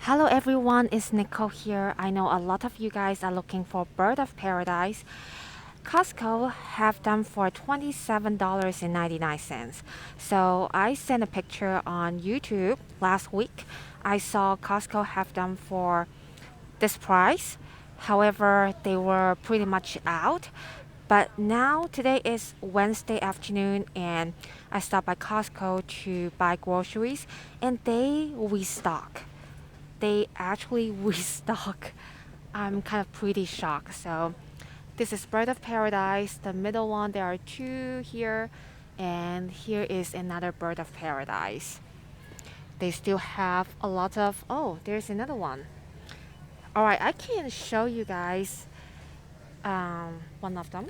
Hello everyone, it's Nicole here. I know a lot of you guys are looking for bird of paradise. Costco have them for $27.99. So I sent a picture on YouTube last week. I saw Costco have them for this price. However, they were pretty much out. But now today is Wednesday afternoon and I stopped by Costco to buy groceries and they restock. They actually restock. I'm kind of pretty shocked. So this is Bird of Paradise. The middle one, there are two here, and here is another Bird of Paradise. They still have a lot of, oh, there's another one. All right, I can show you guys one of them.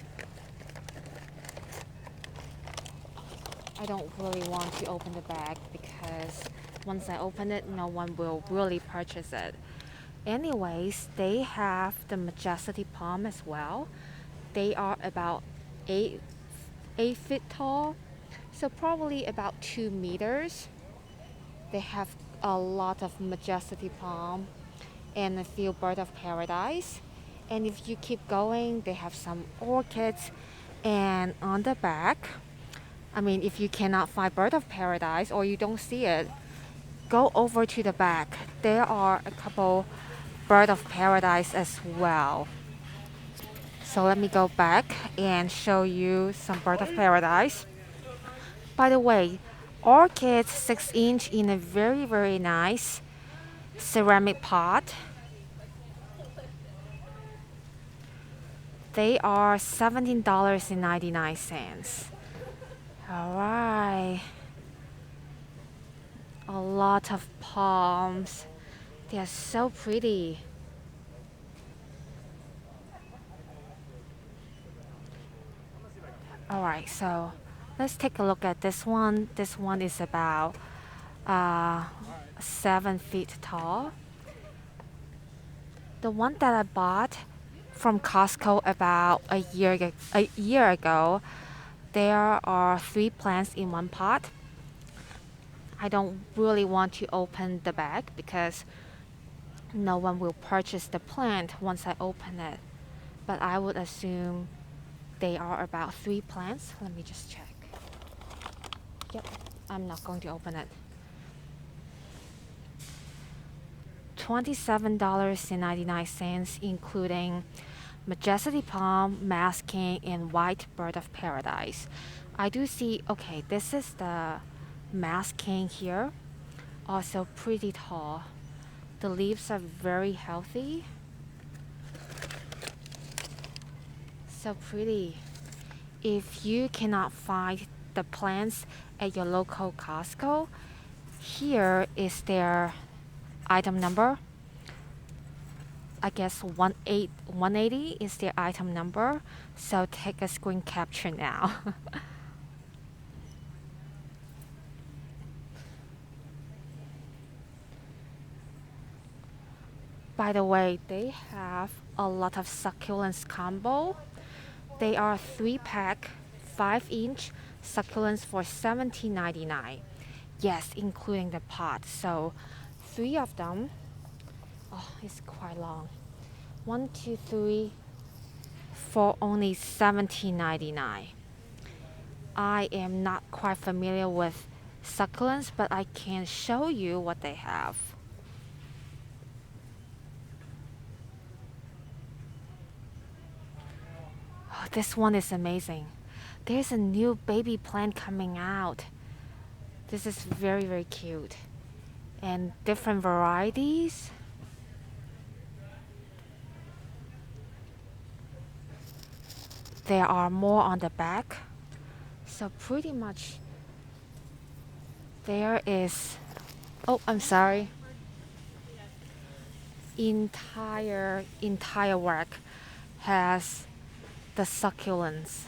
I don't really want to open the bag because once I open it, no one will really purchase it. Anyways, they have the Majesty Palm as well. They are about 8 feet tall, so probably about 2 meters. They have a lot of Majesty Palm and a few Bird of Paradise. And if you keep going, they have some orchids. And on the back, I mean, if you cannot find Bird of Paradise or you don't see it, go over to the back. There are a couple Bird of Paradise as well. So let me go back and show you some Bird of Paradise. By the way, orchids 6-inch in a very nice ceramic pot. They are $17.99. Alright. A lot of palms. They are so pretty. Alright, so let's take a look at this one. This one is about 7 feet tall. The one that I bought from Costco about a year ago, there are 3 plants in one pot. I don't really want to open the bag because no one will purchase the plant once I open it. But I would assume they are about 3 plants. Let me just check. Yep, I'm not going to open it. $27.99, including Majesty Palm, Masking, and White Bird of Paradise. I do see, okay, this is the Masking here. Also pretty tall. The leaves are very healthy. So pretty. If you cannot find the plants at your local Costco, here is their item number. I guess 180 is their item number. So take a screen capture now. By the way, they have a lot of succulents combo. They are 3-pack, 5-inch succulents for $17.99. Yes, including the pot. So 3 of them. Oh, it's quite long. 1, 2, 3 for only $17.99. I am not quite familiar with succulents, but I can show you what they have. Oh, this one is amazing. There's a new baby plant coming out. This is very cute. And different varieties. There are more on the back. So pretty much there is, oh, I'm sorry. Entire work has the succulents.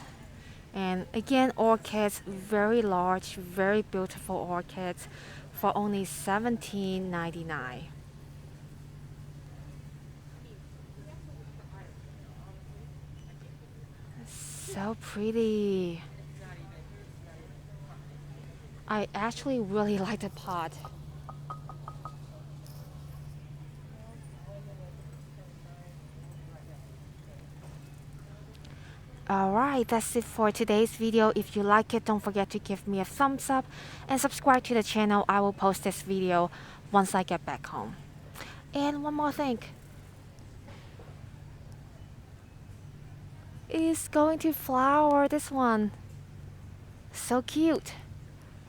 And again, orchids, very large, very beautiful orchids for only $17.99. So pretty. I actually really like the pot. Alright, that's it for today's video. If you like it, don't forget to give me a thumbs up and subscribe to the channel. I will post this video once I get back home. And one more thing. It's going to flower, this one. So cute.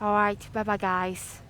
Alright, bye bye guys.